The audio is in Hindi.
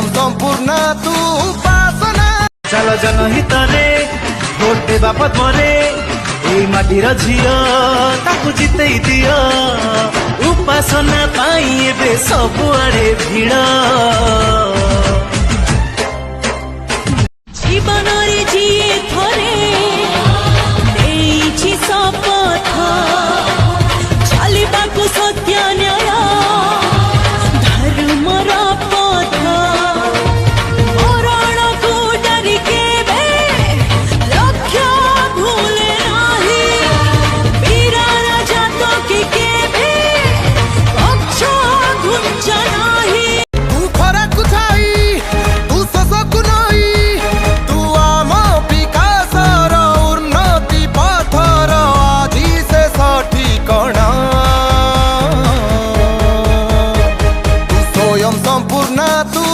स्वयं संपूर्ण तू उपासना। चल जनहित रे भोट देवा पद्मरे एई माटीर झियो ताकू जितेई दियो उपासना पाई एबे सबुआड़े भिड़ जीवन रे जिए थरे देइछि शपथ चलिबाकु सत्य न्याय धर्मर पथ मरण को डरी केबे लक्ष्य भूले नाही वीर राजा तो की केबे पक्ष घुंच नाही। तू खरा को छाई तू शोष को नई तू आम विकासर उन्नति पथर आदि से सठिकणा तू स्वयं संपूर्ण तू